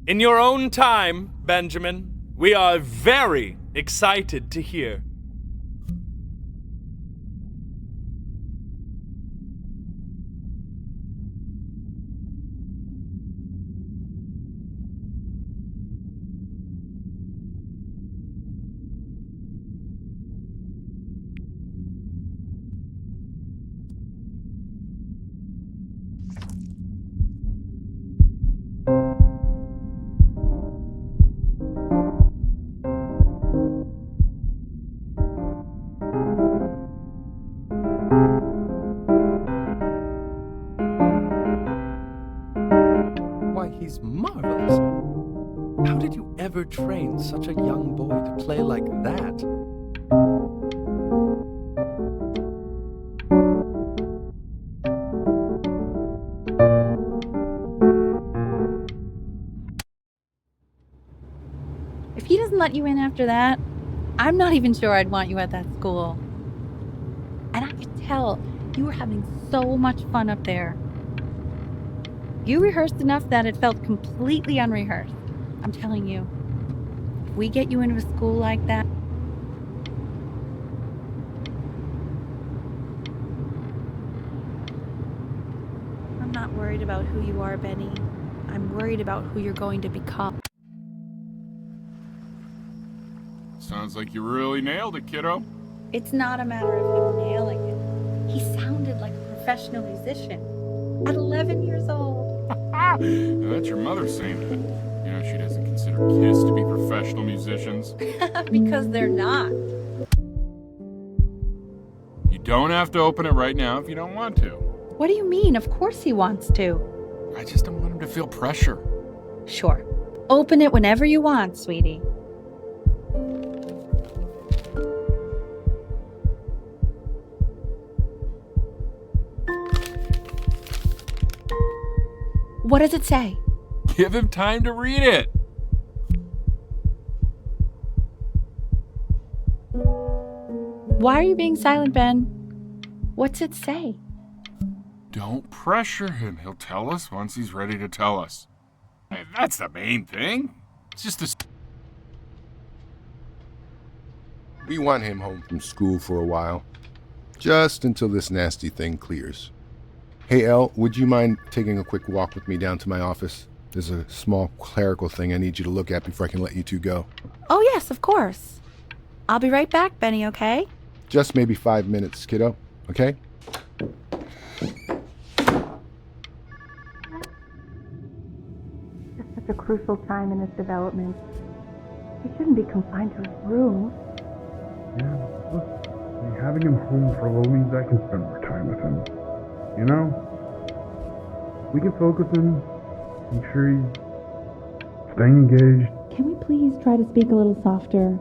In your own time, Benjamin, we are very excited to hear. Why, he's marvelous. How did you ever train such a young boy to play like that? If he doesn't let you in after that, I'm not even sure I'd want you at that school. And I could tell you were having so much fun up there. You rehearsed enough that it felt completely unrehearsed. I'm telling you, if we get you into a school like that, I'm not worried about who you are, Benny. I'm worried about who you're going to become. Sounds like you really nailed it, kiddo. It's not a matter of him nailing it. He sounded like a professional musician at 11 years old. Now, that's your mother saying that. You know, she doesn't consider kids to be professional musicians. Because they're not. You don't have to open it right now if you don't want to. What do you mean? Of course he wants to. I just don't want him to feel pressure. Sure. Open it whenever you want, sweetie. What does it say? Give him time to read it. Why are you being silent, Ben? What's it say? Don't pressure him. He'll tell us once he's ready to tell us. Hey, that's the main thing. It's just a... We want him home from school for a while. Just until this nasty thing clears. Hey, Elle, would you mind taking a quick walk with me down to my office? There's a small clerical thing I need you to look at before I can let you two go. Oh, yes, of course. I'll be right back, Benny, okay? Just maybe 5 minutes, kiddo, okay? It's such a crucial time in his development. He shouldn't be confined to his room. Yeah, look, having him home for a little means I can spend more time with him. You know? We can focus him, make sure he's staying engaged. Can we please try to speak a little softer?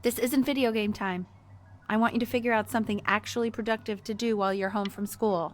This isn't video game time. I want you to figure out something actually productive to do while you're home from school.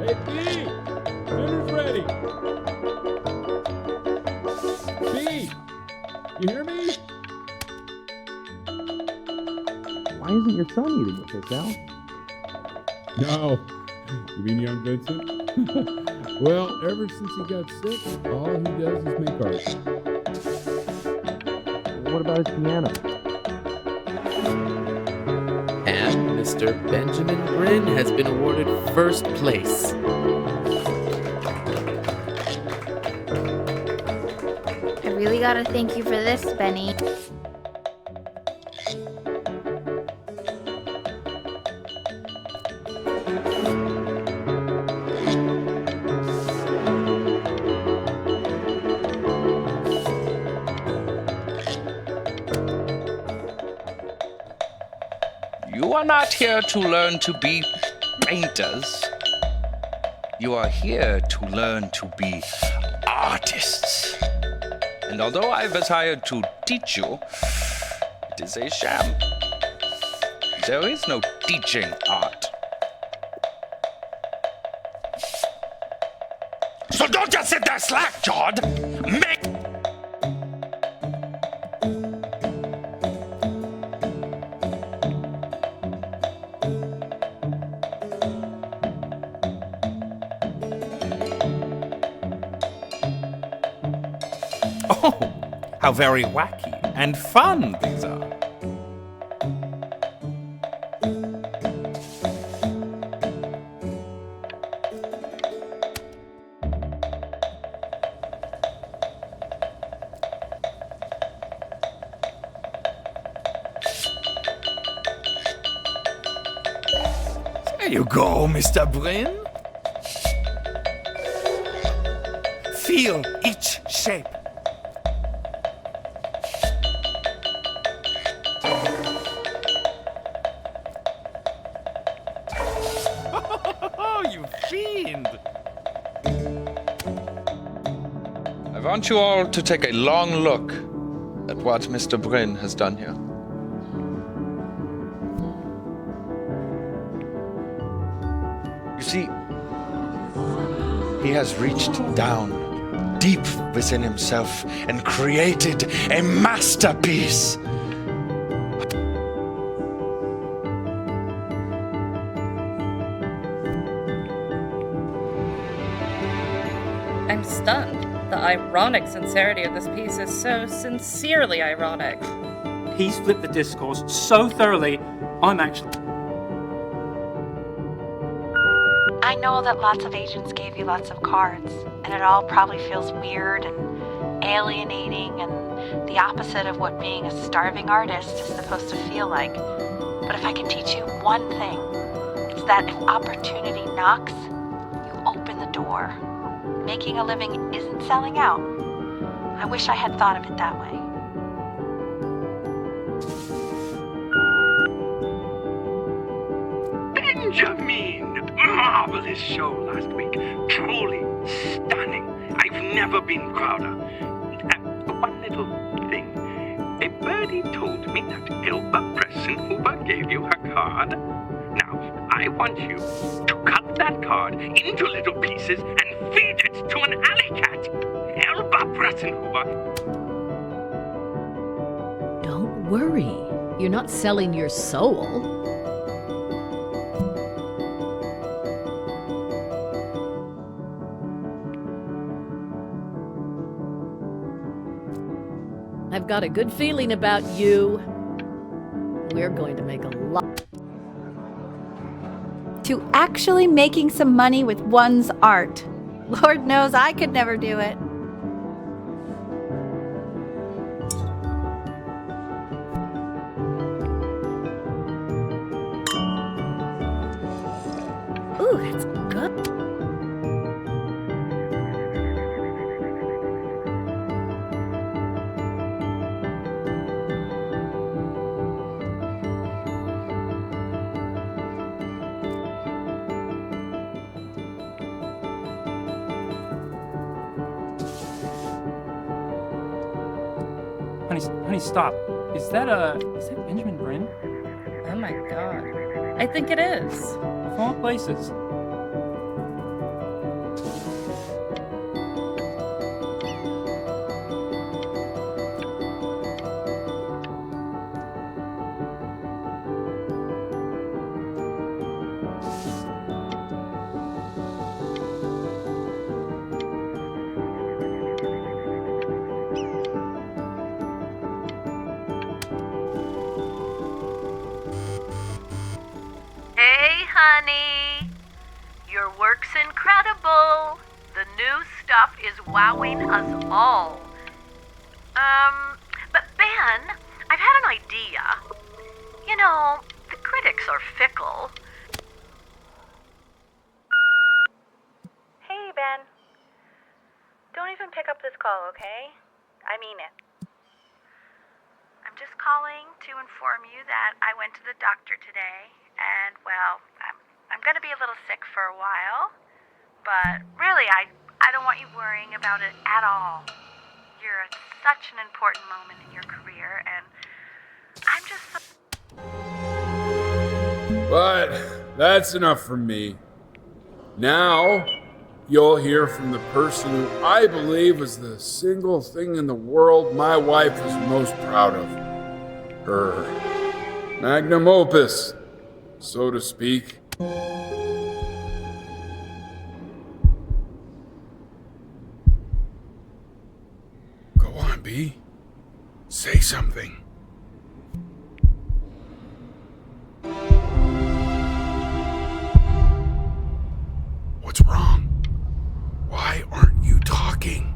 Hey, B! Dinner's ready! B! You hear me? Why isn't your son eating with us, Al? No. You mean young Vincent? Well, ever since he got sick, all he does is make art. What about his piano? And Mr. Benjamin Bryn has been awarded first place. I really gotta thank you for this, Benny. You are not here to learn to be painters. You are here to learn to be artists. And although I've hired to teach you, it is a sham. There is no teaching art. So don't just sit there slack-jawed. Make Oh, how very wacky and fun these are. There you go, Mr. Bryn. Feel each shape. Oh, you fiend! I want you all to take a long look at what Mr. Bryn has done here. You see, he has reached down deep within himself and created a masterpiece. I'm stunned. The ironic sincerity of this piece is so sincerely ironic. He's flipped the discourse so thoroughly, I'm actually... I know that lots of agents gave you lots of cards, and it all probably feels weird and alienating and the opposite of what being a starving artist is supposed to feel like. But if I can teach you one thing, it's that if opportunity knocks, you open the door. Making a living isn't selling out. I wish I had thought of it that way. Benjamin! Marvelous show last week. Truly stunning. I've never been prouder. One little thing. A birdie told me that Elba Pressenhuber gave you her card. Now, I want you to cut that card into little pieces and feed it to an alley cat. Elba Pressenhuber. Don't worry. You're not selling your soul. I've got a good feeling about you. We're going to make a lot. To actually making some money with one's art. Lord knows I could never do it. Ooh, that's good. Honey, stop. Is that Benjamin Bryn? Oh my god. I think it is. Of all places. looks incredible. The new stuff is wowing us all. But Ben, I've had an idea. You know, the critics are fickle. Hey, Ben. Don't even pick up this call, okay? I mean it. I'm just calling to inform you that I went to the doctor today, and, well, I'm going to be a little sick for a while, but really, I don't want you worrying about it at all. You're at such an important moment in your career, and I'm just so... But that's enough from me. Now, you'll hear from the person who I believe is the single thing in the world my wife is most proud of. Her magnum opus, so to speak. Go on, B. Say something. What's wrong? Why aren't you talking?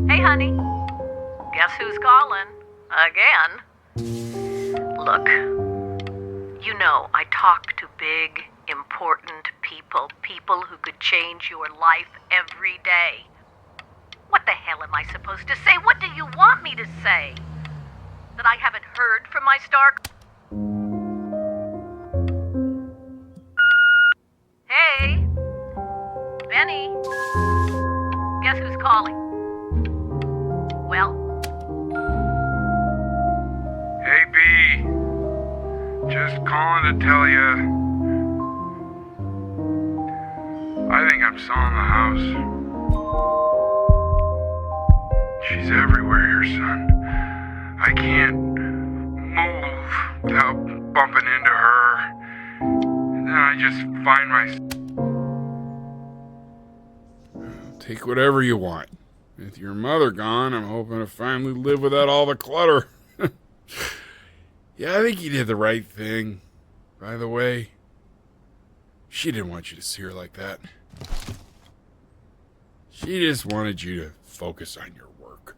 Hey, honey. Guess who's calling? Again. Look, you know I talk to big, important people who could change your life every day. What the hell am I supposed to say? What do you want me to say? That I haven't heard from my star... Hey, Benny. Guess who's calling? Well? Hey, B. Just calling to tell you. I think I'm selling the house. She's everywhere here, son. I can't move without bumping into her. And then I just find myself... Take whatever you want. With your mother gone, I'm hoping to finally live without all the clutter. Yeah, I think you did the right thing. By the way, she didn't want you to see her like that. She just wanted you to focus on your work.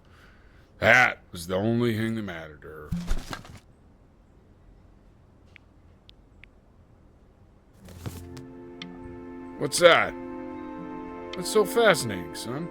That was the only thing that mattered to her. What's that? What's so fascinating, son?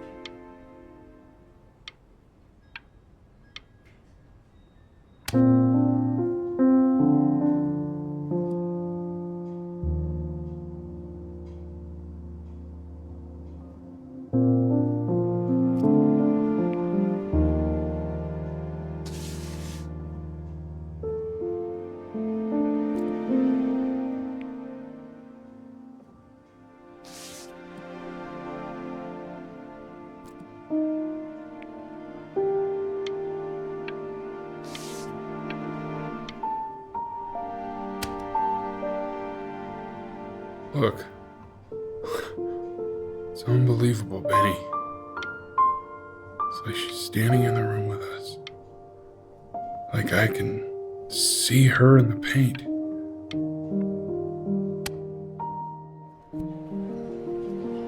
Look. It's unbelievable, Benny. It's like she's standing in the room with us. Like I can see her in the paint.